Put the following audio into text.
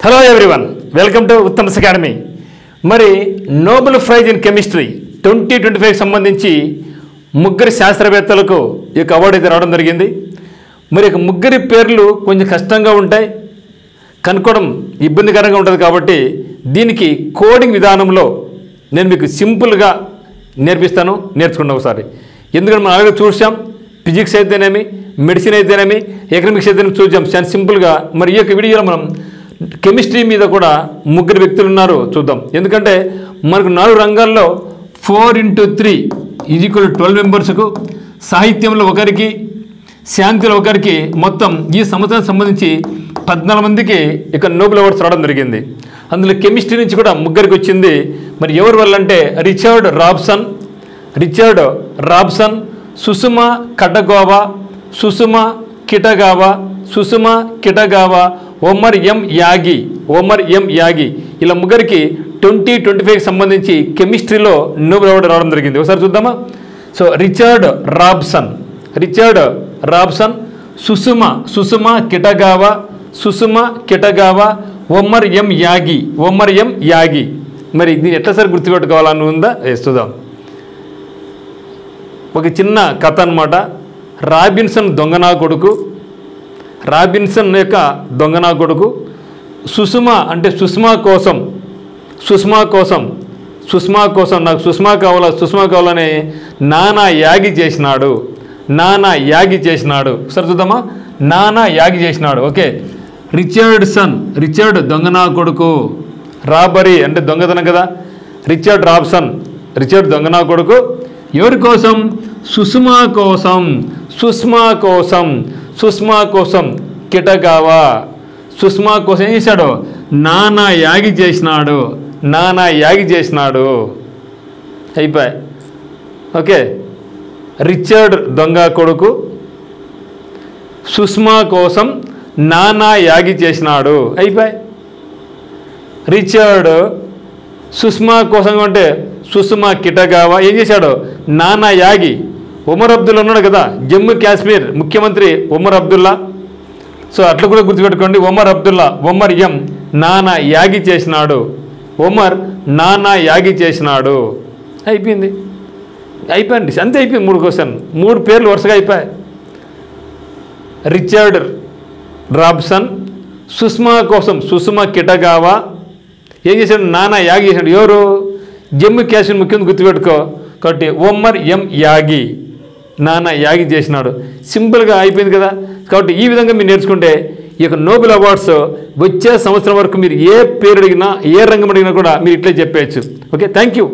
Hello everyone, welcome to Uttam's academy. మరి Nobel prize in chemistry 2025 సంబంధించి ముగ్గురు శాస్త్రవేత్తలకు ఈ యొక్క అవార్డు అయితే రావడం జరిగింది. మరి ఇక ముగ్గురి పేర్లు కొంచెం కష్టంగా ఉంటాయి, కనుక్కోవడం ఇబ్బందికరంగా ఉంటుంది. కాబట్టి దీనికి కోడింగ్ విధానంలో నేను మీకు సింపుల్గా నేర్పిస్తాను, నేర్చుకున్నాం ఒకసారి. ఎందుకంటే మనం అలాగే చూసాం, ఫిజిక్స్ అయితేనేమి, మెడిసిన్ అయితేనేమి, ఎకనామిక్స్ అయితేనేమి చూసాం చాలా సింపుల్గా. మరి ఈ యొక్క వీడియోలో మనం కెమిస్ట్రీ మీద కూడా ముగ్గురు వ్యక్తులు ఉన్నారు చూద్దాం. ఎందుకంటే మనకు 4 రంగాల్లో 4 × 3 = 12 మెంబర్స్కు, సాహిత్యంలో ఒకరికి, శాంతిలో ఒకరికి, మొత్తం ఈ సంవత్సరానికి సంబంధించి 14 మందికి ఇక నోబెల్ అవార్డ్స్ రావడం జరిగింది. అందులో కెమిస్ట్రీ నుంచి కూడా ముగ్గురికి వచ్చింది. మరి ఎవరి వల్ల అంటే రిచర్డ్ రాబ్సన్, సుసుమా కిటగావా, ఒమర్ ఎం యాగి ఇలా ముగ్గురికి 2025 సంబంధించి కెమిస్ట్రీలో నోబెల్ అవార్డు రావడం జరిగింది. ఒకసారి చూద్దామా. సో రిచర్డ్ రాబ్సన్, సుసుమా కిటగావా, ఒమర్ ఎం యాగి. మరి దీన్ని ఎట్లా సరి గుర్తుపెట్టుకోవాలని ఉందా చూద్దాం. ఒక చిన్న కథ అన్నమాట. రాబిన్సన్ యొక్క దొంగనా కొడుకు సుసుమా అంటే సుష్మా కోసం నాకు సుష్మా కావాలని నానా యాగి చేసినాడు. సరే చూద్దామా. నానా యాగి చేసినాడు. ఓకే. రిచర్డ్ దొంగనా కొడుకు, రాబరీ అంటే దొంగతనం కదా. రిచర్డ్ దొంగనా కొడుకు ఎవరి కోసం? సుష్మా కోసం కిటగావా. సుష్మా కోసం ఏం చేశాడు? నానా యాగి చేసినాడు. అయిపోయి. ఓకే. రిచర్డ్ దొంగ కొడుకు సుష్మా కోసం నానా యాగి చేసినాడు. అయిపోయి. రిచర్డ్ సుష్మా కోసం అంటే సుష్మా కిటగావా ఏం చేశాడు? నానా యాగి. ఒమర్ అబ్దుల్లా ఉన్నాడు కదా, జమ్మూ కాశ్మీర్ ముఖ్యమంత్రి ఒమర్ అబ్దుల్లా. సో అట్లా కూడా గుర్తుపెట్టుకోండి. ఒమర్ ఎం నానా యాగి చేసినాడు. అయిపోయింది. అంతే అయిపోయింది. 3 క్వశ్చన్, 3 పేర్లు వరుసగా అయిపోయాయి. రిచర్డ్ రాబ్సన్, సుష్మా కిటగావా ఏం చేశాడు? నానా యాగి చేశాడు. ఎవరు? జమ్మూ కాశ్మీర్ ముఖ్యమంత్రి గుర్తుపెట్టుకో. కాబట్టి ఒమర్ ఎం యాగి నానా యాగి చేసినాడు. సింపుల్గా అయిపోయింది కదా. కాబట్టి ఈ విధంగా మీరు నేర్చుకుంటే ఈ యొక్క నోబెల్ అవార్డ్స్ వచ్చే సంవత్సరం వరకు మీరు ఏ పేరు అడిగినా, ఏ రంగం అడిగినా కూడా మీరు ఇట్లే చెప్పేయచ్చు. Okay, thank you.